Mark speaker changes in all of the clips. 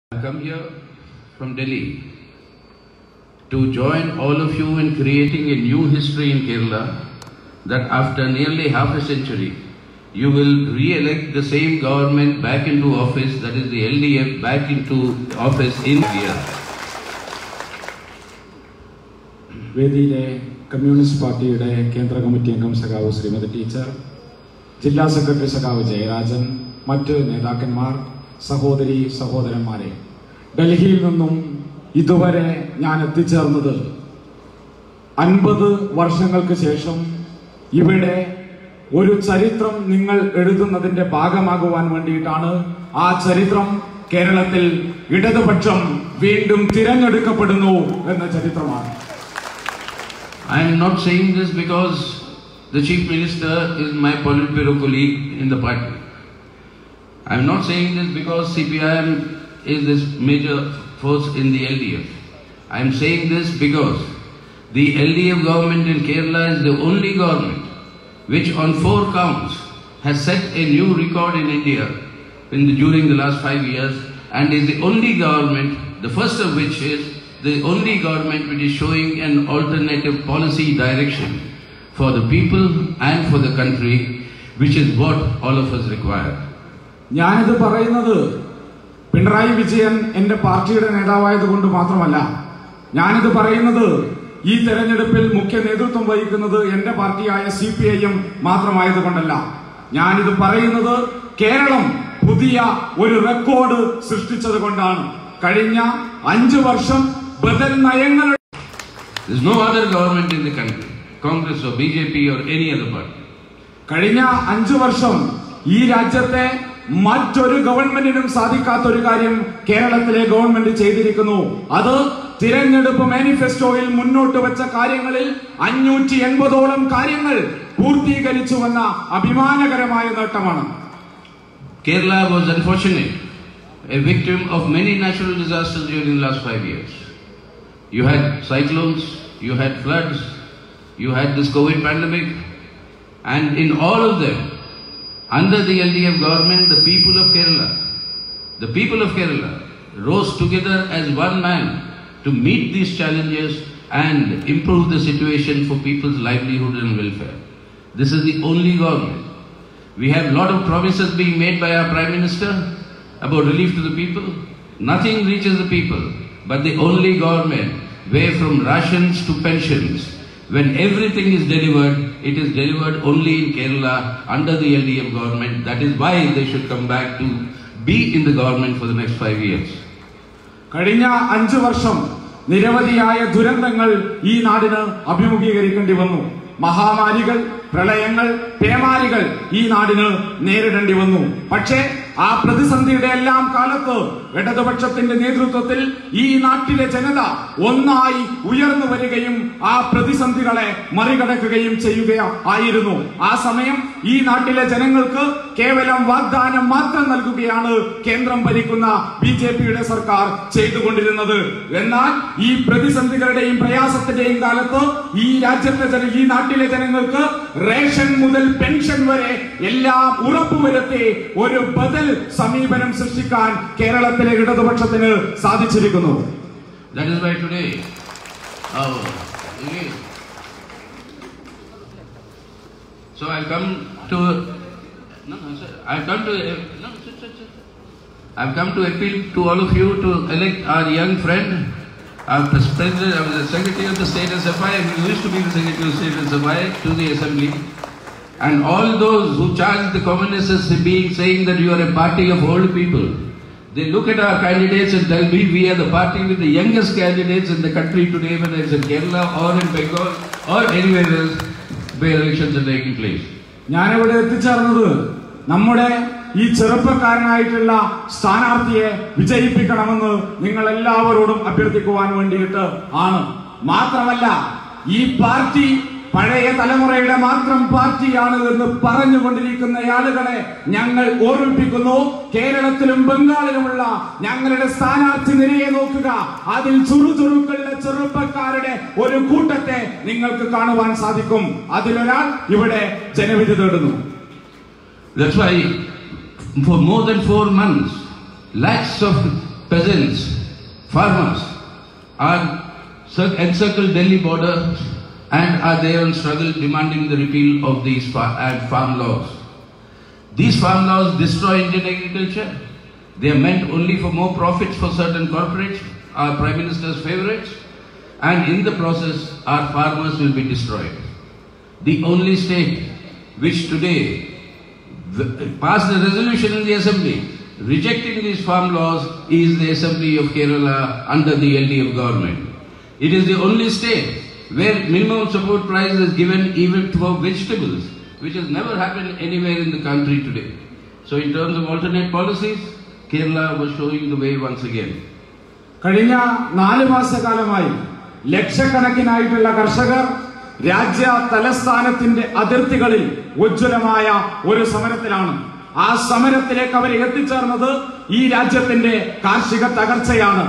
Speaker 1: I come here from Delhi to join all of you in creating a new history in Kerala, that after nearly half a century, you will re-elect the same government back into office, that is the LDF back into office in India.
Speaker 2: വേദിയിലെ communist പാർട്ടിയുടെ കേന്ദ്ര committee അംഗം സഖാവ് Shrimati teacher, ജില്ലാ secretary സഖാവ് ജയരാജൻ, മറ്റ് നേതാക്കന്മാർ, സഹോദരി സഹോദരന്മാരെ, ഡൽഹിയിൽ നിന്നും ഇതുവരെ ഞാൻ എത്തിച്ചേർന്നത് 50 വർഷങ്ങൾക്ക് ശേഷം ഇവിടെ ഒരു ചരിത്രം നിങ്ങൾ എഴുതുന്നതിന്റെ ഭാഗമാകുവാൻ വേണ്ടിയിട്ടാണ്. ആ ചരിത്രം കേരളത്തിൽ ഇടതുപക്ഷം വീണ്ടും തിരഞ്ഞെടുക്കപ്പെടുന്നു എന്ന ചരിത്രമാണ്.
Speaker 1: I am not saying this because the Chief Minister is my Politburo colleague in the party. I am not saying this because CPIM is this major force in the LDF. I am saying this because the LDF government in Kerala is the only government which on 4 counts has set a new record in India during the last 5 years, and is the only government, the first of which is the only government which is showing an alternative policy direction for the people and for the country, which is what all of us require.
Speaker 2: ഞാനിത് പറയുന്നത് പിണറായി വിജയൻ എന്റെ പാർട്ടിയുടെ നേതാവായതുകൊണ്ട് മാത്രമല്ല. ഞാനിത് പറയുന്നത് ഈ തെരഞ്ഞെടുപ്പിൽ മുഖ്യ നേതൃത്വം വഹിക്കുന്നത് എന്റെ പാർട്ടിയായ CPIM മാത്രമായതുകൊണ്ടല്ല. ഞാനിത് പറയുന്നത് കേരളം പുതിയ ഒരു റെക്കോർഡ് സൃഷ്ടിച്ചത് കൊണ്ടാണ്. കഴിഞ്ഞ 5 വർഷം ബദൽ നയങ്ങൾ.
Speaker 1: There is no other government in the country, Congress or BJP or any other party.
Speaker 2: കഴിഞ്ഞ 5 വർഷം ഈ രാജ്യത്തെ മറ്റൊരു ഗവൺമെന്റിനും സാധിക്കാത്ത ഒരു കാര്യം കേരളത്തിലെ ഗവൺമെന്റ് ചെയ്തിരിക്കുന്നു. അത് തിരഞ്ഞെടുപ്പ് മാനിഫെസ്റ്റോയിൽ മുന്നോട്ട് വെച്ച കാര്യങ്ങളിൽ 580ഓളം കാര്യങ്ങൾ പൂർത്തീകരിച്ചുവെന്ന അഭിമാനകരമായ നേട്ടമാണ്.
Speaker 1: Kerala was unfortunate, a victim of many natural disasters during the last 5 years. You had cyclones, you had floods, you had this COVID pandemic, and in all of them, under the LDF government, the people of Kerala rose together as one man to meet these challenges and improve the situation for people's livelihood and welfare. This is the only government. We have a lot of promises being made by our Prime Minister about relief to the people. Nothing reaches the people, but the only government where from rations to pensions, when everything is delivered, it is delivered only in Kerala under the LDF government. That is why they should come back to be in the government for the next 5 years.
Speaker 2: കഴിഞ്ഞ 5 വർഷം നിരവധിയായ ദുരന്തങ്ങൾ ഈ നാടിന് അഭിമുഖീകരിക്കേണ്ടി വന്നു. മഹാമാരികൾ, പ്രളയങ്ങൾ, പേമാരികൾ ഈ നാടിന് നേരിടേണ്ടി വന്നു. പക്ഷേ ആ പ്രതിസന്ധിയുടെ എല്ലാം കാലത്ത് ഇടതുപക്ഷത്തിന്റെ നേതൃത്വത്തിൽ ഈ നാട്ടിലെ ജനത ഒന്നായി ഉയർന്നു വരികയും ആ പ്രതിസന്ധികളെ മറികടക്കുകയും ചെയ്യുകയായിരുന്നു. ആ സമയം ഈ നാട്ടിലെ ജനങ്ങൾക്ക് കേവലം വാഗ്ദാനം മാത്രം നൽകുകയാണ് കേന്ദ്രം ഭരിക്കുന്ന BJPയുടെ സർക്കാർ ചെയ്തുകൊണ്ടിരുന്നത്. എന്നാൽ ഈ പ്രതിസന്ധികളുടെയും പ്രയാസത്തിന്റെയും കാലത്ത് ഈ നാട്ടിലെ ജനങ്ങൾക്ക് റേഷൻ മുതൽ പെൻഷൻ വരെ എല്ലാം ഉറപ്പുവരുത്തി ഒരു ബദൽ സമീപനം സൃഷ്ടിക്കാൻ കേരളത്തിലെ ഇടതുപക്ഷത്തിന് സാധിച്ചിരിക്കുന്നു.
Speaker 1: That is why today, so I've come to appeal to all of you to elect our young friend, our president, the Secretary of the State SFI, and he used to be the Secretary of State SFI, to the Assembly. And all those who charge the communists as saying that you are a party of old people, they look at our candidates and tell me we are the party with the youngest candidates in the country today, whether it's in Kerala or in Bengal or anywhere else where elections are taking place.
Speaker 2: ഞാനിവിടെ എത്തിച്ചേർന്നത് നമ്മുടെ ഈ ചെറുപ്പക്കാരനായിട്ടുള്ള സ്ഥാനാർത്ഥിയെ വിജയിപ്പിക്കണമെന്ന് നിങ്ങൾ എല്ലാവരോടും അഭ്യർത്ഥിക്കുവാൻ വേണ്ടിയിട്ട് ആണ്. മാത്രമല്ല, ഈ പാർട്ടി പഴയ തലമുറയുടെ മാത്രം പാർട്ടിയാണ് എന്ന് പറഞ്ഞുകൊണ്ടിരിക്കുന്ന ആളുകളെ ഞങ്ങൾ ഓർമ്മിപ്പിക്കുന്നു. കേരളത്തിലും ബംഗാളിലുമുള്ള ഞങ്ങളുടെ സ്ഥാനാർത്ഥി നിരയെ നോക്കുക. അതിൽ ചുറുചുറുക്കുള്ള ചെറുപ്പക്കാരുടെ ഒരു കൂട്ടത്തെ നിങ്ങൾക്ക് കാണുവാൻ സാധിക്കും. അതിലൊരാൾ ഇവിടെ ജനവിധി തേടുന്നു.
Speaker 1: That's why for more than 4 months, lakhs of peasants, farmers are encircled Delhi border and are there in struggle demanding the repeal of these farm laws. These farm laws destroy Indian agriculture. They are meant only for more profits for certain corporates, our Prime Minister's favorites, and in the process our farmers will be destroyed. The only state which today passed a resolution in the Assembly rejecting these farm laws is the Assembly of Kerala under the LDF government. It is the only state where minimum support price is given even for vegetables, which has never happened anywhere in the country today. So in terms of alternate policies, Kerala was showing the way once again.
Speaker 2: കഴിഞ്ഞ 4 മാസക്കാലമായി ലക്ഷക്കണക്കിനായിട്ടുള്ള കർഷകർ രാജ്യ തലസ്ഥാനത്തിന്റെ അതിർത്തികളിൽ ഉജ്ജ്വലമായ ഒരു സമരത്തിലാണ്. ആ സമരത്തിലേക്ക് അവർ എത്തിച്ചേർന്നത് ഈ രാജ്യത്തിന്റെ കാർഷിക തകർച്ചയാണ്.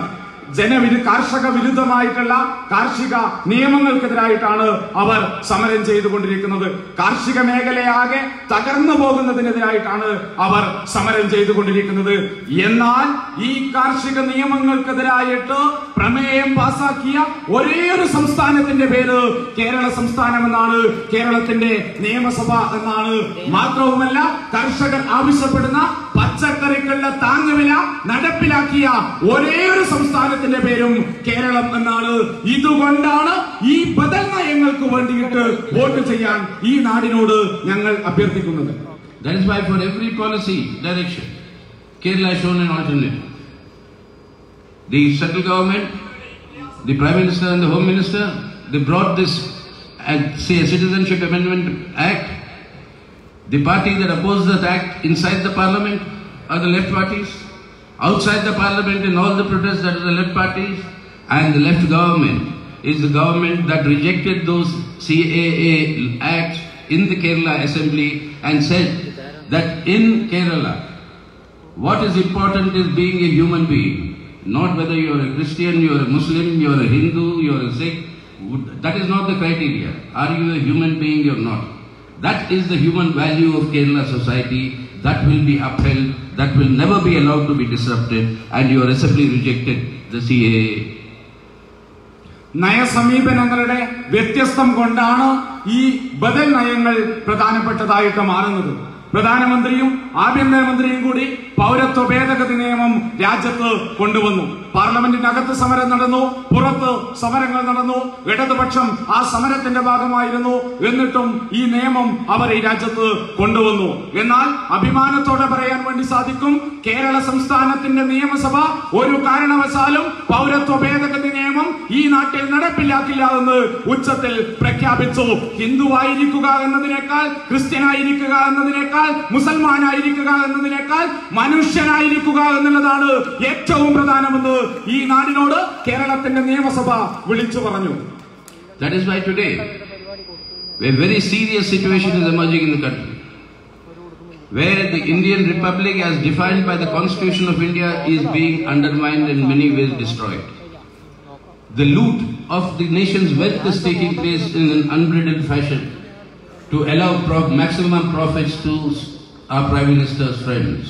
Speaker 2: കാർഷിക വിരുദ്ധമായിട്ടുള്ള കാർഷിക നിയമങ്ങൾക്കെതിരായിട്ടാണ് അവർ സമരം ചെയ്തുകൊണ്ടിരിക്കുന്നത്. കാർഷിക മേഖലയാകെ തകർന്നു പോകുന്നതിനെതിരായിട്ടാണ് അവർ സമരം ചെയ്തുകൊണ്ടിരിക്കുന്നത്. എന്നാൽ ഈ കാർഷിക നിയമങ്ങൾക്കെതിരായിട്ട് പ്രമേയം പാസാക്കിയ ഒരേ ഒരു സംസ്ഥാനത്തിന്റെ പേര് കേരള സംസ്ഥാനം എന്നാണ്, കേരളത്തിന്റെ നിയമസഭ എന്നാണ്. മാത്രവുമല്ല, കർഷകർ ആവശ്യപ്പെടുന്ന പച്ചക്കറികളുടെ താങ്ങുവില നടപ്പിലാക്കിയ ഒരേ ഒരു സംസ്ഥാനത്തിന്റെ പേരും കേരളം എന്നാണ്. ഇതുകൊണ്ടാണ് ഈ ബദൽ നയങ്ങൾക്ക് വേണ്ടിയിട്ട് വോട്ട് ചെയ്യാൻ ഈ നാടിനോട് ഞങ്ങൾ അഭ്യർത്ഥിക്കുന്നത്.
Speaker 1: That is why for every policy direction, Kerala has shown an alternative. The central government, the Prime Minister and the Home Minister, they brought this Citizenship Amendment Act. The party that opposed that act inside the parliament are the left parties. Outside the parliament in all the protests, that is the left parties. And the left government is the government that rejected those CAA acts in the Kerala Assembly and said that in Kerala, what is important is being a human being. Not whether you are a Christian, you are a Muslim, you are a Hindu, you are a Sikh. That is not the criteria. Are you a human being or not? That is the human value of Kerala society. That will be upheld. That will never be allowed to be disrupted. And your assembly rejected the CAA.
Speaker 2: നയസമീപനങ്ങളുടെ വ്യത്യസ്തം കൊണ്ടാണ് ഈ ബദൽ നയങ്ങൾ പ്രധാനപ്പെട്ടതായിട്ട് മാറുന്നത്. പ്രധാനമന്ത്രിയും ആഭ്യന്തരമന്ത്രിയും കൂടി പൗരത്വ ഭേദഗതി നിയമം രാജ്യത്ത് കൊണ്ടുവന്നു. പാർലമെന്റിനകത്ത് സമരം നടന്നു, പുറത്ത് സമരങ്ങൾ നടന്നു. ഇടതുപക്ഷം ആ സമരത്തിന്റെ ഭാഗമായിരുന്നു. എന്നിട്ടും ഈ നിയമം അവർ ഈ രാജ്യത്ത് കൊണ്ടുവന്നു. എന്നാൽ അഭിമാനത്തോടെ പറയാൻ വേണ്ടി സാധിക്കും, കേരള സംസ്ഥാനത്തിന്റെ നിയമസഭ ഒരു കാരണവശാലും പൗരത്വ ഭേദഗതി നിയമം ഈ നാട്ടിൽ നടപ്പിലാക്കില്ല എന്ന് ഉച്ചത്തിൽ പ്രഖ്യാപിച്ചു. ഹിന്ദുവായിരിക്കുക എന്നതിനേക്കാൾ, ക്രിസ്ത്യനായിരിക്കുക എന്നതിനേക്കാൾ, മുസൽമാനായിരിക്കുക എന്നതിനേക്കാൾ മനുഷ്യനായിരിക്കുക എന്നുള്ളതാണ് ഏറ്റവും പ്രധാനമെന്ന് ഈ നാടിനോട് കേരളത്തിന്റെ നിയമസഭ വിളിച്ചു പറഞ്ഞു.
Speaker 1: That is why today a very serious situation is emerging in the country, where the Indian Republic as defined by the Constitution of India is being undermined and in many ways destroyed. The loot of the nation's wealth is taking place in an unbridled fashion to allow maximum profits to our Prime Minister's friends.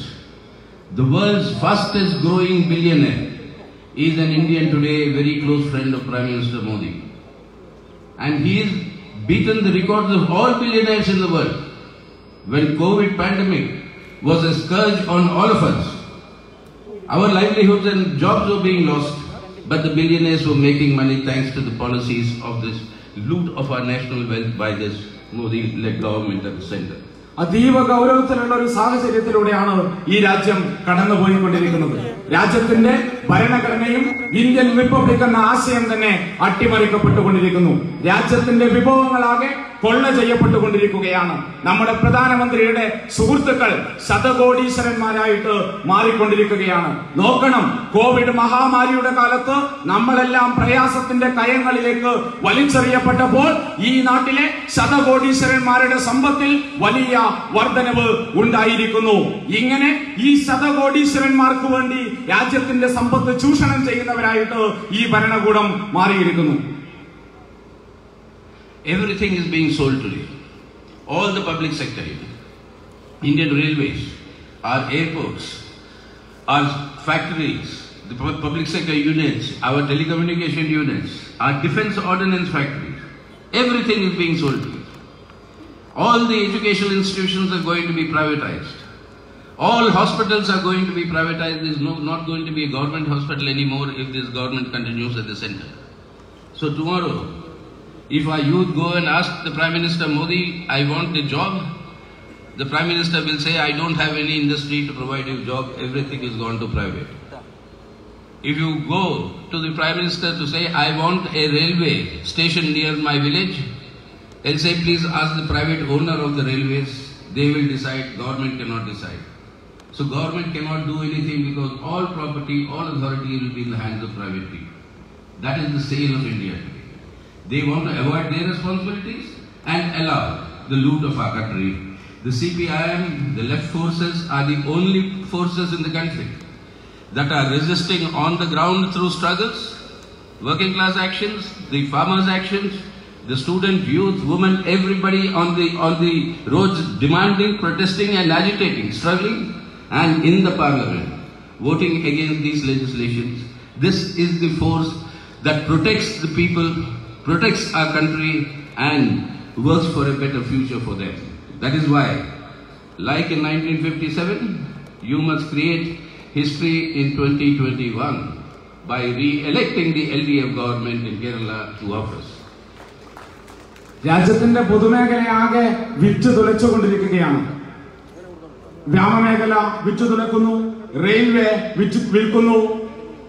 Speaker 1: The world's fastest growing billionaire is an Indian today, a very close friend of Prime Minister Modi. And he has beaten the records of all billionaires in the world. When COVID pandemic was a scourge on all of us, our livelihoods and jobs were being lost, but the billionaires were making money thanks to the policies of this loot of our national wealth by this Modi-led government at the center.
Speaker 2: അതീവ ഗൗരവത്തിലുള്ള ഒരു സാഹചര്യത്തിലൂടെയാണ് ഈ രാജ്യം കടന്നുപോയിക്കൊണ്ടിരിക്കുന്നത്. രാജ്യത്തിന്റെ ഭരണഘടനയും Indian republic എന്ന ആശയം തന്നെ അട്ടിമറിക്കപ്പെട്ടുകൊണ്ടിരിക്കുന്നു. രാജ്യത്തിന്റെ വിഭവങ്ങളാകെ കൊള്ള ചെയ്യപ്പെട്ടുകൊണ്ടിരിക്കുകയാണ്. നമ്മുടെ പ്രധാനമന്ത്രിയുടെ സുഹൃത്തുക്കൾ ശതകോടീശ്വരന്മാരായിട്ട് മാറിക്കൊണ്ടിരിക്കുകയാണ്. നോക്കണം, കോവിഡ് മഹാമാരിയുടെ കാലത്ത് നമ്മളെല്ലാം പ്രയാസത്തിന്റെ കയങ്ങളിലേക്ക് വലിച്ചെറിയപ്പെട്ടപ്പോൾ ഈ നാട്ടിലെ ശതകോടീശ്വരന്മാരുടെ സമ്പത്തിൽ വലിയ വർധനവ് ഉണ്ടായിരിക്കുന്നു. ഇങ്ങനെ ഈ ശതകോടീശ്വരന്മാർക്ക് വേണ്ടി രാജ്യത്തിന്റെ സമ്പത്ത് ചൂഷണം ചെയ്യുന്നവരായിട്ട് ഈ ഭരണകൂടം മാറിയിരിക്കുന്നു.
Speaker 1: Everything is being sold today. All the public sector, Indian railways, our airports, our factories, the public sector units, our telecommunication units, our defense ordnance factories, everything is being sold to you. All the educational institutions are going to be privatized. All hospitals are going to be privatized. There is not going to be a government hospital anymore if this government continues at the center. So tomorrow, if our youth go and ask the Prime Minister Modi, I want a job, the Prime Minister will say, I don't have any industry to provide you a job, everything is gone to private. If you go to the Prime Minister to say, I want a railway station near my village, he'll say, please ask the private owner of the railways, they will decide, government cannot decide. So government cannot do anything because all property, all authority will be in the hands of private people. That is the sale of India today. They want to avoid their responsibilities and allow the loot of our country. The CPIM, the left forces are the only forces in the country that are resisting on the ground through struggles, working class actions, the farmers' actions, the student, youth, women, everybody on the roads demanding, protesting and agitating, struggling, and in the parliament, voting against these legislations. This is the force that protects the people, protects our country and works for a better future for them. That is why, like in 1957, you must create history in 2021 by re-electing the LDF government in Kerala to office.
Speaker 2: രാജ്യത്തിന്റെ പൊതുമേഖലയാകെ വിറ്റ് തുലച്ചുകൊണ്ടിരിക്കുകയാണ്. വ്യോമമേഖല വിറ്റു തുലക്കുന്നു, railway വിൽക്കുന്നു,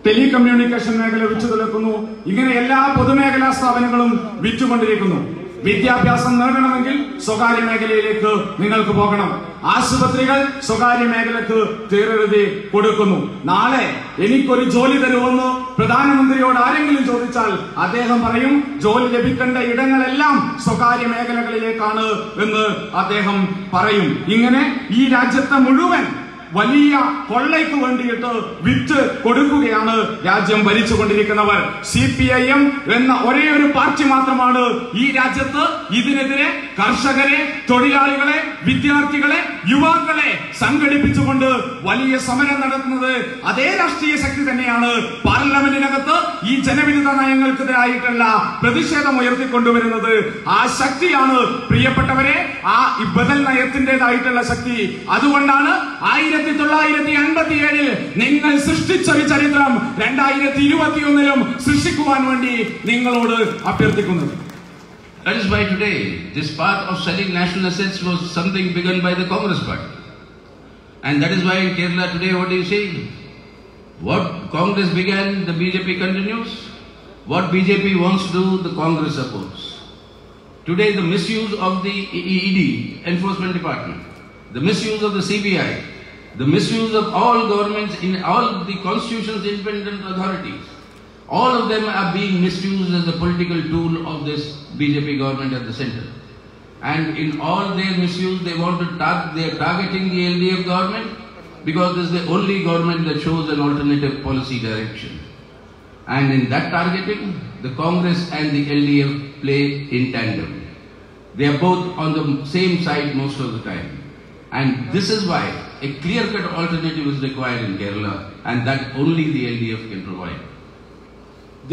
Speaker 2: telecommunication മേഖല വിറ്റു തുലക്കുന്നു. ഇങ്ങനെ എല്ലാ പൊതുമേഖലാ സ്ഥാപനങ്ങളും വിറ്റുകൊണ്ടിരിക്കുന്നു. വിദ്യാഭ്യാസം നേടണമെങ്കിൽ സ്വകാര്യ മേഖലയിലേക്ക് നിങ്ങൾക്ക് പോകണം. ആശുപത്രികൾ സ്വകാര്യ മേഖലക്ക് തീരെഴുതി കൊടുക്കുന്നു. നാളെ എനിക്കൊരു ജോലി തരുമെന്ന് പ്രധാനമന്ത്രിയോട് ആരെങ്കിലും ചോദിച്ചാൽ അദ്ദേഹം പറയും, ജോലി ലഭിക്കേണ്ട ഇടങ്ങളെല്ലാം സ്വകാര്യ മേഖലകളിലേക്കാണ് എന്ന് അദ്ദേഹം പറയും. ഇങ്ങനെ ഈ രാജ്യത്തെ മുഴുവൻ വലിയ കൊള്ളയ്ക്ക് വേണ്ടിയിട്ട് വിറ്റ് കൊടുക്കുകയാണ് രാജ്യം ഭരിച്ചുകൊണ്ടിരിക്കുന്നവർ. CPIM എന്ന ഒരേ ഒരു പാർട്ടി മാത്രമാണ് ഈ രാജ്യത്ത് ഇതിനെതിരെ കർഷകരെ, തൊഴിലാളികളെ, വിദ്യാർത്ഥികളെ, യുവാക്കളെ സംഘടിപ്പിച്ചുകൊണ്ട് വലിയ സമരം നടത്തുന്നത്. അതേ രാഷ്ട്രീയ ശക്തി തന്നെയാണ് പാർലമെന്റിനകത്ത് ഈ ജനവിരുദ്ധ നയങ്ങൾക്കെതിരായിട്ടുള്ള പ്രതിഷേധം ഉയർത്തിക്കൊണ്ടുവരുന്നത്. ആ ശക്തിയാണ് പ്രിയപ്പെട്ടവരെ ആ ബദൽ നയത്തിന്റേതായിട്ടുള്ള ശക്തി. അതുകൊണ്ടാണ് 1957 നിങ്ങൾ സൃഷ്ടിച്ചൊരു ചരിത്രം 2021 സൃഷ്ടിക്കുവാൻ വേണ്ടി നിങ്ങളോട് അഭ്യർത്ഥിക്കുന്നത്.
Speaker 1: That is why today this path of selling national assets was something begun by the Congress party. And that is why in Kerala today, what do you say? What Congress began, the BJP continues. What BJP wants to do, the Congress supports. Today the misuse of the ED, Enforcement Department, the misuse of the CBI, the misuse of all governments in all the constitution's independent authorities, all of them are being misused as a political tool of this BJP government at the center. And in all their misuse, they are targeting the LDF government because this is the only government that shows an alternative policy direction. And in that targeting, the Congress and the LDF play in tandem. They are both on the same side most of the time. And this is why a clear-cut alternative is required in Kerala, and that only the LDF can provide.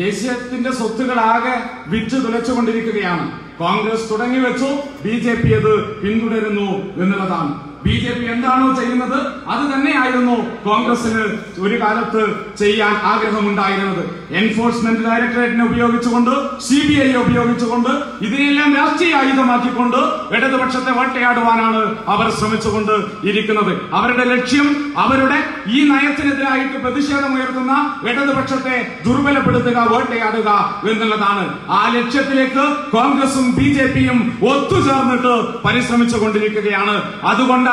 Speaker 2: ദേശീയത്തിന്റെ സ്വത്തുകളാകെ വിറ്റ് തുലച്ചുകൊണ്ടിരിക്കുകയാണ്. കോൺഗ്രസ് തുടങ്ങി വെച്ചു, BJP അത് പിന്തുടരുന്നു എന്നുള്ളതാണ്. BJP എന്താണോ ചെയ്യുന്നത് അത് തന്നെയായിരുന്നു കോൺഗ്രസിന് ഒരു കാലത്ത് ചെയ്യാൻ ആഗ്രഹമുണ്ടായിരുന്നത്. എൻഫോഴ്സ്മെന്റ് ഡയറക്ടറേറ്റിനെ ഉപയോഗിച്ചുകൊണ്ട്, CBI ഉപയോഗിച്ചുകൊണ്ട്, ഇതിനെല്ലാം രാഷ്ട്രീയ ആയുധമാക്കിക്കൊണ്ട് ഇടതുപക്ഷത്തെ വേട്ടയാടുവാനാണ് അവർ ശ്രമിച്ചുകൊണ്ട് ഇരിക്കുന്നത്. അവരുടെ ലക്ഷ്യം അവരുടെ ഈ നയത്തിനെതിരായിട്ട് പ്രതിഷേധമുയർത്തുന്ന ഇടതുപക്ഷത്തെ ദുർബലപ്പെടുത്തുക, വേട്ടയാടുക എന്നുള്ളതാണ്. ആ ലക്ഷ്യത്തിലേക്ക് കോൺഗ്രസും BJPയും ഒത്തുചേർന്നിട്ട് പരിശ്രമിച്ചുകൊണ്ടിരിക്കുകയാണ്. അതുകൊണ്ടാണ്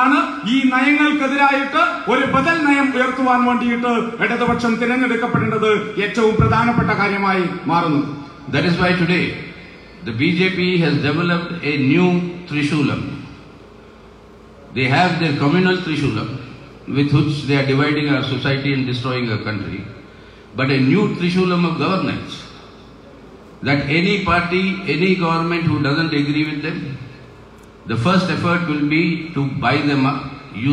Speaker 2: ഈ നയങ്ങൾക്കെതിരായിട്ട് ഒരു ബദൽ നയം ഉയർത്തുവാൻ വേണ്ടിയിട്ട് ഇടതുപക്ഷം തിരഞ്ഞെടുക്കപ്പെടേണ്ടത് ഏറ്റവും പ്രധാനപ്പെട്ട കാര്യമായി മാറുന്നത്.
Speaker 1: That is why today the BJP has developed a new Trishulam. They have their communal Trishulam with which they are dividing our society and destroying our country, but a new Trishulam of governance, that any party, any government who doesn't agree with them, the first effort will be to buy them up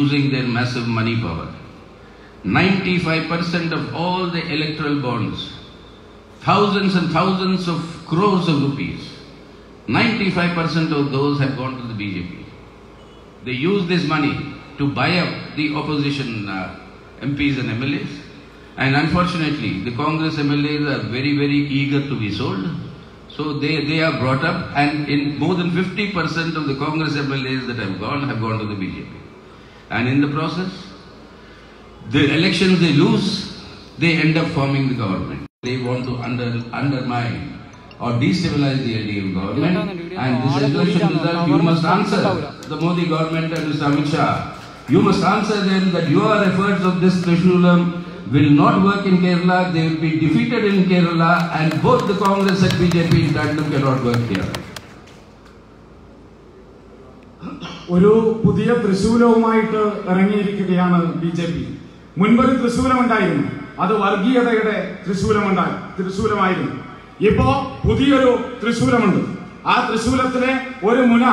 Speaker 1: using their massive money power. 95% of all the electoral bonds, thousands and thousands of crores of rupees, 95% of those have gone to the BJP. They use this money to buy up the opposition MPs and MLAs. And unfortunately, the Congress MLAs are very, very eager to be sold. So they are brought up, and in more than 50% of the Congress MLAs that have gone to the BJP. And in the process, the elections they lose, they end up forming the government. They want to undermine or destabilize the LDF government. And this election result, you must answer the Modi government and Mr. Amit Shah. You must answer them that your efforts of this Trishulam will not work in Kerala. They will be defeated in Kerala, and both the Congress and BJP in tandem cannot work here.
Speaker 2: ഒരു പുതിയ തൃശൂലവുമായിട്ട് ഇറങ്ങിയിരിക്കുകയാണ് BJP. മുൻപൊരു തൃശൂലമുണ്ടായിരുന്നു, അത് വർഗീയതയുടെ തൃശൂലമായിരുന്നു. ഇപ്പോ പുതിയൊരു തൃശൂലമുണ്ട്. ആ തൃശൂലത്തിലെ ഒരു മുന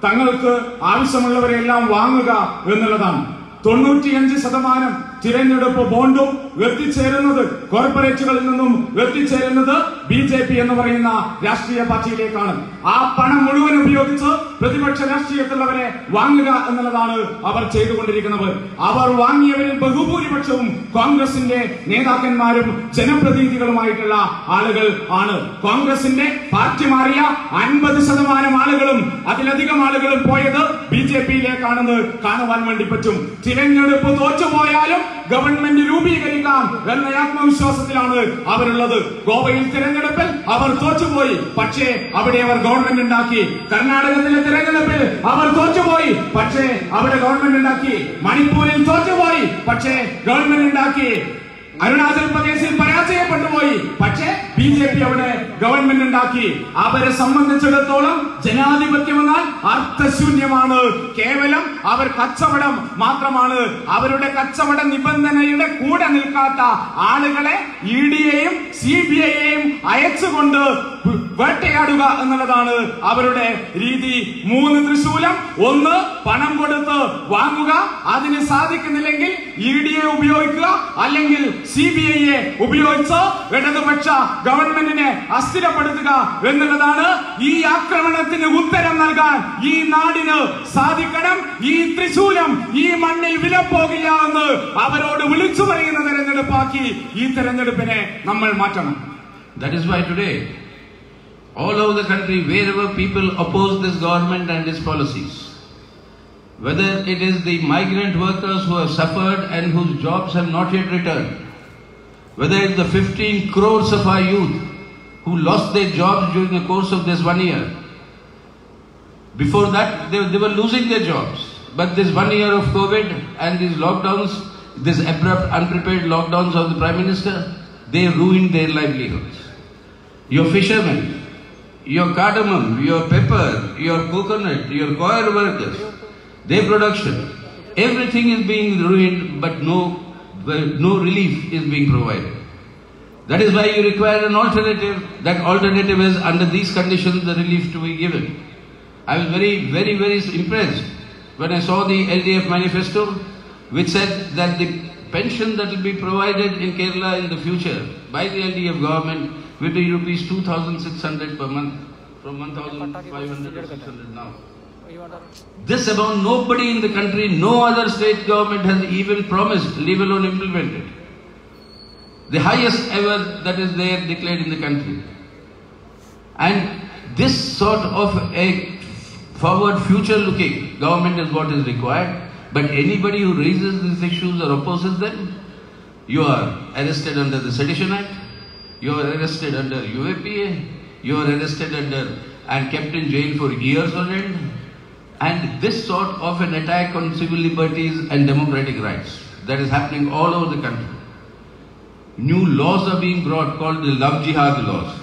Speaker 2: തങ്ങൾക്ക് ആവശ്യമുള്ളവരെല്ലാം വാങ്ങുക എന്നുള്ളതാണ്. 95% തിരഞ്ഞെടുപ്പ് ബോണ്ടും എത്തിച്ചേരുന്നത് കോർപ്പറേറ്റുകളിൽ നിന്നും എത്തിച്ചേരുന്നത് BJP എന്ന് പറയുന്ന രാഷ്ട്രീയ പാർട്ടിയിലേക്കാണ്. ആ പണം മുഴുവൻ ഉപയോഗിച്ച് പ്രതിപക്ഷ രാഷ്ട്രീയത്തിലുള്ളവരെ വാങ്ങുക എന്നുള്ളതാണ് അവർ ചെയ്തുകൊണ്ടിരിക്കുന്നത്. അവർ വാങ്ങിയവരിൽ ബഹുഭൂരിപക്ഷവും കോൺഗ്രസിന്റെ നേതാക്കന്മാരും ജനപ്രതിനിധികളുമായിട്ടുള്ള ആളുകൾ ആണ്. കോൺഗ്രസിന്റെ പാർട്ടി മാറിയ 50% ആളുകളും അതിലധികം ആളുകളും പോയത് BJPയിലേക്കാണെന്ന് കാണുവാൻ വേണ്ടി പറ്റും. തിരഞ്ഞെടുപ്പ് തോറ്റുപോയാലും ഗവൺമെന്റ് രൂപീകരിക്കാം എന്ന ആത്മവിശ്വാസത്തിലാണ് അവരുള്ളത്. ഗോവയിൽ തിരഞ്ഞെടുപ്പിൽ അവർ തോറ്റുപോയി, പക്ഷേ അവിടെ അവർ ഗവൺമെന്റ് ഉണ്ടാക്കി. കർണാടകത്തിലെ തിരഞ്ഞെടുപ്പിൽ അവർ തോറ്റുപോയി, പക്ഷേ അവിടെ ഗവൺമെന്റ് ഉണ്ടാക്കി. മണിപ്പൂരിൽ തോറ്റുപോയി, പക്ഷേ ഗവൺമെന്റ് ഉണ്ടാക്കി. അരുണാചൽ പ്രദേശിൽ പരാജയപ്പെട്ടുപോയി, പക്ഷേ BJP അവിടെ ഗവൺമെന്റ് ഉണ്ടാക്കി. അവരെ സംബന്ധിച്ചിടത്തോളം ജനാധിപത്യം എന്നാൽ അർത്ഥശൂന്യമാണ്. കേവലം അവർ കച്ചവടം മാത്രമാണ്. അവരുടെ കച്ചവട നിബന്ധനയുടെ കൂടെ നിൽക്കാത്ത ആളുകളെ EDയെയും CBIയെയും അയച്ചുകൊണ്ട് വേട്ടയാടുക എന്നുള്ളതാണ് അവരുടെ രീതി. 3 തൃശൂലം: ഒന്ന്, പണം കൊടുത്ത് വാങ്ങുക, അതിന് സാധിക്കുന്നില്ലെങ്കിൽ EDയെ ഉപയോഗിക്കുക, അല്ലെങ്കിൽ CBIയെ ഉപയോഗിച്ച് ഇടതുപക്ഷ ഗവൺമെന്റിനെ അസ്ഥിരപ്പെടുത്തുക എന്നുള്ളതാണ്. ഈ ആക്രമണത്തിന് ഉത്തരം നൽകാൻ ഈ നാടിന് സാധിക്കണം. ഈ തൃശൂലം ഈ മണ്ണിൽ വിലപ്പോകില്ല എന്ന് അവരോട് വിളിച്ചു പറയുന്ന തെരഞ്ഞെടുപ്പാക്കി ഈ തെരഞ്ഞെടുപ്പിനെ നമ്മൾ മാറ്റണം.
Speaker 1: That is why today, all over the country, wherever people oppose this government and its policies, whether it is the migrant workers who have suffered and whose jobs have not yet returned, whether it's the 15 crores of our youth who lost their jobs during the course of this 1 year. Before that, they were losing their jobs. But this 1 year of COVID and these lockdowns, this abrupt, unprepared lockdowns of the Prime Minister, they ruined their livelihoods. Your fishermen, your cardamom, your pepper, your coconut, your coir workers, their production, everything is being ruined, but no relief is being provided. That is why you require an alternative. That alternative is, under these conditions, the relief to be given. I was very, very, very impressed when I saw the LDF manifesto, which said that the pension that will be provided in Kerala in the future by the LDF government will be rupees 2,600 per month, from 1,500 to 600 now. This amount nobody in the country, no other state government has even promised, leave alone implemented. The highest ever that is there declared in the country. And this sort of a forward future looking government is what is required. But anybody who raises these issues or opposes them, you are arrested under the Sedition Act, you are arrested under UAPA, you are arrested under and kept in jail for years on end. And this sort of an attack on civil liberties and democratic rights that is happening all over the country. New laws are being brought called the love jihad laws.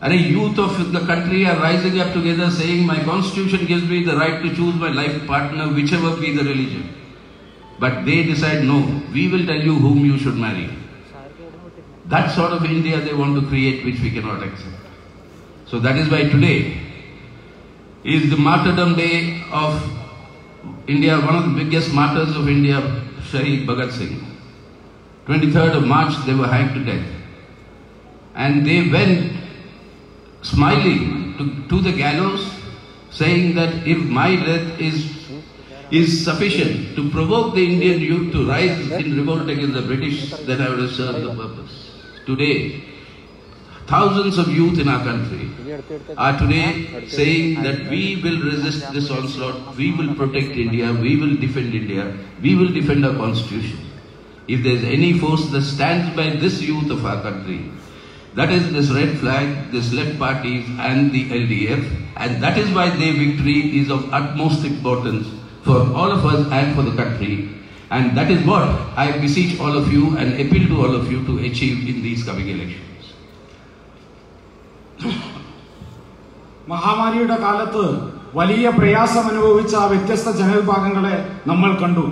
Speaker 1: And the youth of the country are rising up together saying, my constitution gives me the right to choose my life partner, whichever be the religion. But they decide, no, we will tell you whom you should marry. That sort of India they want to create, which we cannot accept. So that is why today is the martyrdom day of India, one of the biggest martyrs of India, Shaheed Bhagat Singh. 23rd of March, they were hanged to death. And they went smiling to the gallows, saying that if my death is sufficient to provoke the Indian youth to rise in revolt against the British, then I would have served the purpose. Today, thousands of youth in our country are today saying that we will resist this onslaught, we will protect India, we will defend India, we will defend our constitution. If there is any force that stands by this youth of our country, that is this red flag, this left parties and the LDF, and that is why their victory is of utmost importance for all of us and for the country. And that is what I beseech all of you and appeal to all of you to achieve in these coming elections.
Speaker 2: മഹാമാരിയുടെ കാലത്ത് വലിയ പ്രയാസം അനുഭവിച്ച വ്യത്യസ്ത ജനവിഭാഗങ്ങളെ നമ്മൾ കണ്ടു.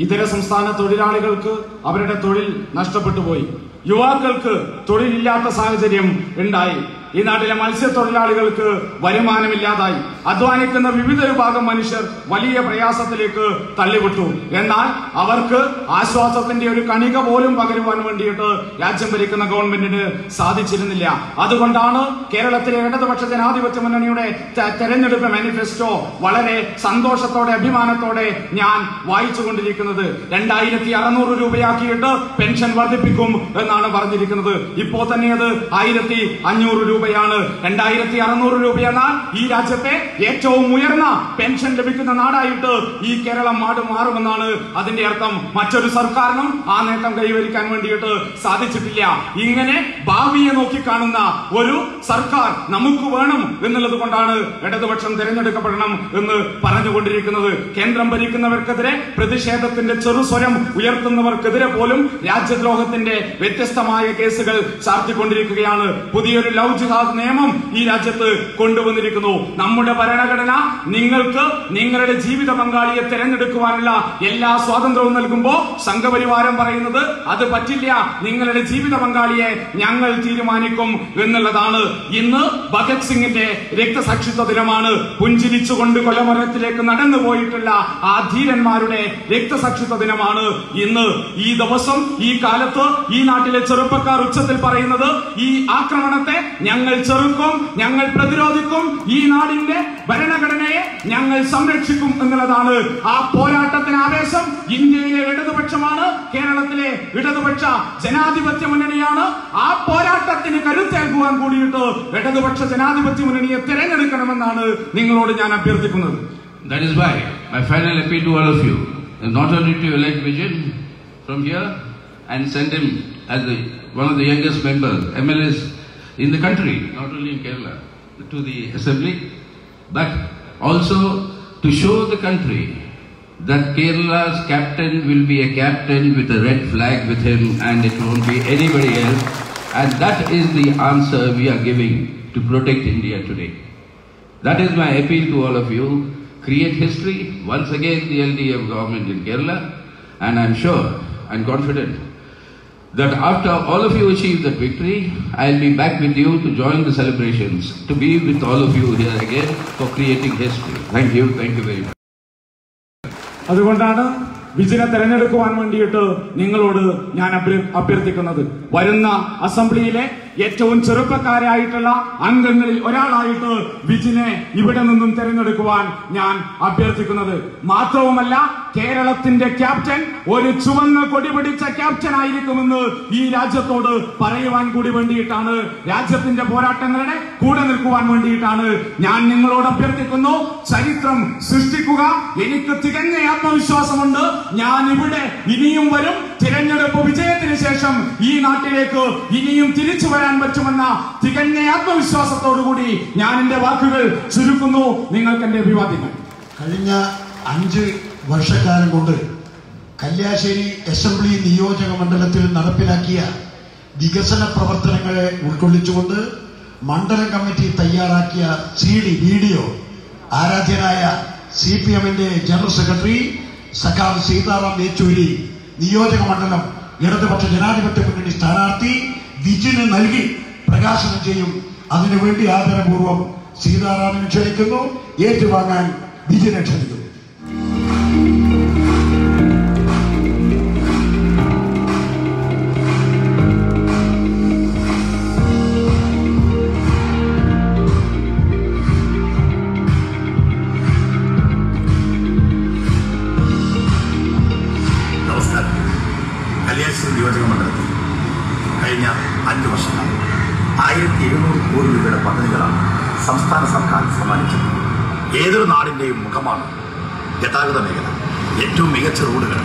Speaker 2: ഇതര സംസ്ഥാന തൊഴിലാളികൾക്ക് അവരുടെ തൊഴിൽ നഷ്ടപ്പെട്ടു പോയി. യുവാക്കൾക്ക് തൊഴിലില്ലാത്ത സാഹചര്യം ഉണ്ടായി. ഈ നാട്ടിലെ മത്സ്യത്തൊഴിലാളികൾക്ക് വരുമാനമില്ലാതായി. അധ്വാനിക്കുന്ന വിവിധ വിഭാഗം മനുഷ്യർ വലിയ പ്രയാസത്തിലേക്ക് തള്ളിവിട്ടു. എന്നാൽ അവർക്ക് ആശ്വാസത്തിന്റെ ഒരു കണിക പോലും പകരുവാൻ വേണ്ടിയിട്ട് രാജ്യം ഭരിക്കുന്ന ഗവൺമെന്റിന് സാധിച്ചിരുന്നില്ല. അതുകൊണ്ടാണ് കേരളത്തിലെ ഇടതുപക്ഷ ജനാധിപത്യ മുന്നണിയുടെ തെരഞ്ഞെടുപ്പ് മാനിഫെസ്റ്റോ വളരെ സന്തോഷത്തോടെ അഭിമാനത്തോടെ ഞാൻ വായിച്ചുകൊണ്ടിരിക്കുന്നത്. 2600 രൂപയാക്കിയിട്ട് പെൻഷൻ വർദ്ധിപ്പിക്കും എന്നാണ് പറഞ്ഞിരിക്കുന്നത്. ഇപ്പോ തന്നെ അത് 1500 രൂപയാണ്. 2600 രൂപയെന്നാൽ ഈ രാജ്യത്തെ ഏറ്റവും ഉയർന്ന പെൻഷൻ ലഭിക്കുന്ന നാടായിട്ട് ഈ കേരളം മാറുമെന്നാണ് അതിന്റെ അർത്ഥം. മറ്റൊരു സർക്കാരിനും ആ നേട്ടം കൈവരിക്കാൻ വേണ്ടിയിട്ട് സാധിച്ചിട്ടില്ല. ഇങ്ങനെ ഭാവിയെ നോക്കിക്കാണുന്ന ഒരു സർക്കാർ നമുക്ക് വേണം എന്നുള്ളത് കൊണ്ടാണ് ഇടതുപക്ഷം തിരഞ്ഞെടുക്കപ്പെടണം എന്ന് പറഞ്ഞുകൊണ്ടിരിക്കുന്നത്. കേന്ദ്രം ഭരിക്കുന്നവർക്കെതിരെ പ്രതിഷേധത്തിന്റെ ചെറുസ്വരം ഉയർത്തുന്നവർക്കെതിരെ പോലും രാജ്യദ്രോഹത്തിന്റെ വ്യത്യസ്തമായ കേസുകൾ ചാർത്തിക്കൊണ്ടിരിക്കുകയാണ്. പുതിയൊരു ലവ് ജിഹാദ് നിയമം ഈ രാജ്യത്ത് കൊണ്ടുവന്നിരിക്കുന്നു. നമ്മുടെ ഭരണഘടന നിങ്ങൾക്ക് നിങ്ങളുടെ ജീവിത പങ്കാളിയെ തിരഞ്ഞെടുക്കുവാനുള്ള എല്ലാ സ്വാതന്ത്ര്യവും നൽകുമ്പോൾ സംഘപരിവാരം പറയുന്നത് അത് പറ്റില്ല, നിങ്ങളുടെ ജീവിത പങ്കാളിയെ ഞങ്ങൾ തീരുമാനിക്കും എന്നുള്ളതാണ്. ഇന്ന് ഭഗത് സിംഗിന്റെ രക്തസാക്ഷിത്വ ദിനമാണ്. പുഞ്ചിരിച്ചുകൊണ്ട് കൊലമരത്തിലേക്ക് നടന്നു പോയിട്ടുള്ള ആ ധീരന്മാരുടെ രക്തസാക്ഷിത്വ ദിനമാണ് ഇന്ന്. ഈ ദിവസം ഈ കാലത്ത് ഈ നാട്ടിലെ ചെറുപ്പക്കാർ ഉച്ചത്തിൽ പറയുന്നത് ഈ ആക്രമണത്തെ ഞങ്ങൾ ചെറുക്കും, ഞങ്ങൾ പ്രതിരോധിക്കും, ഈ നാടിന്റെ ഭരണഘടനയെ ഞങ്ങൾ സംരക്ഷിക്കും എന്നുള്ളതാണ്. ആ പോരാട്ടത്തിന് ആവേശം ഇന്ത്യയിലെ ഇടതുപക്ഷമാണ്, കേരളത്തിലെ ഇടതുപക്ഷ ജനാധിപത്യ മുന്നണിയാണ്. ആ പോരാട്ടത്തിന് കരുത്തേൽക്കുവാൻ കൂടിയിട്ട് ഇടതുപക്ഷ ജനാധിപത്യ മുന്നണിയെ തിരഞ്ഞെടുക്കണമെന്നാണ് നിങ്ങളോട് ഞാൻ അഭ്യർത്ഥിക്കുന്നത്.
Speaker 1: That is why my final appeal to all of you is not only to elect Vijay from here and send him as one of the youngest members, MLAs in the country, not only in Kerala, to the assembly, but also to show the country that Kerala's captain will be a captain with a red flag with him and it won't be anybody else. And that is the answer we are giving to protect India today. That is my appeal to all of you. Create history once again, the LDF government in Kerala, and I'm sure and confident that after all of you achieve that victory, I'll be back with you to join the celebrations, to be with all of you here again for creating history. Thank you very much.
Speaker 2: അതുകൊണ്ടാണ് വിജയനെ തെരഞ്ഞെടുക്കുവാൻ വേണ്ടിയിട്ട് നിങ്ങളോട് ഞാൻ അഭ്യർത്ഥിക്കുന്നത്. വരുന്ന അസംബ്ലിയിലെ ഏറ്റവും ചെറുപ്പക്കാരായിട്ടുള്ള അംഗങ്ങളിൽ ഒരാളായിട്ട് വിജിനെ ഇവിടെ നിന്നും തെരഞ്ഞെടുക്കുവാൻ ഞാൻ അഭ്യർത്ഥിക്കുന്നത്. മാത്രവുമല്ല, കേരളത്തിന്റെ ക്യാപ്റ്റൻ ഒരു ചുവന്ന കൊടി പിടിച്ച ക്യാപ്റ്റൻ ആയിരിക്കുമെന്ന് ഈ രാജ്യത്തോട് പറയുവാൻ കൂടി വേണ്ടിയിട്ടാണ്, രാജ്യത്തിന്റെ പോരാട്ടങ്ങളുടെ കൂടെ നിൽക്കുവാൻ വേണ്ടിയിട്ടാണ് ഞാൻ നിങ്ങളോട് അഭ്യർത്ഥിക്കുന്നു. ചരിത്രം സൃഷ്ടിക്കുക. എനിക്ക് തികഞ്ഞ ആത്മവിശ്വാസമുണ്ട്. ഞാൻ ഇവിടെ ഇനിയും വരും. തിരഞ്ഞെടുപ്പ് വിജയത്തിന് ശേഷം ഈ നാട്ടിലേക്ക് ഇനിയും തിരിച്ചു വരാൻ പറ്റുമെന്ന തികഞ്ഞ ആത്മവിശ്വാസത്തോടുകൂടി ഞാൻ എന്റെ വാക്കുകൾ ചുരുക്കുന്നു. നിങ്ങൾക്ക് എന്റെ അഭിവാദ്യങ്ങൾ.
Speaker 3: കഴിഞ്ഞ 5 വർഷക്കാലം കൊണ്ട് കല്യാശ്ശേരി അസംബ്ലി നിയോജക മണ്ഡലത്തിൽ നടപ്പിലാക്കിയ വികസന പ്രവർത്തനങ്ങളെ ഉൾക്കൊള്ളിച്ചുകൊണ്ട് മണ്ഡലം കമ്മിറ്റി തയ്യാറാക്കിയ വീഡിയോ ആരാധ്യനായ CPMന്റെ ജനറൽ സെക്രട്ടറി സഖാവ് സീതാറാം യെച്ചൂരി നിയോജക മണ്ഡലം ഇടതുപക്ഷ ജനാധിപത്യ മുന്നണി സ്ഥാനാർത്ഥി വിജിന് നൽകി പ്രകാശനം ചെയ്യും. അതിനുവേണ്ടി ആദരപൂർവ്വം സീതാറാമിനെ ക്ഷണിക്കുന്നു. ഏറ്റുവാങ്ങാൻ വിജിനെ ക്ഷണിക്കുന്നു.
Speaker 4: കല്യാശ്ശേരി നിയോജക മണ്ഡലത്തിൽ കഴിഞ്ഞ 5 വർഷക്കാലം 1700 കോടി രൂപയുടെ പദ്ധതികളാണ് സംസ്ഥാന സർക്കാർ സമ്മാനിച്ചത്. ഏതൊരു നാടിൻ്റെയും മുഖമാണ് ഗതാഗത മേഖല. ഏറ്റവും മികച്ച റോഡുകൾ,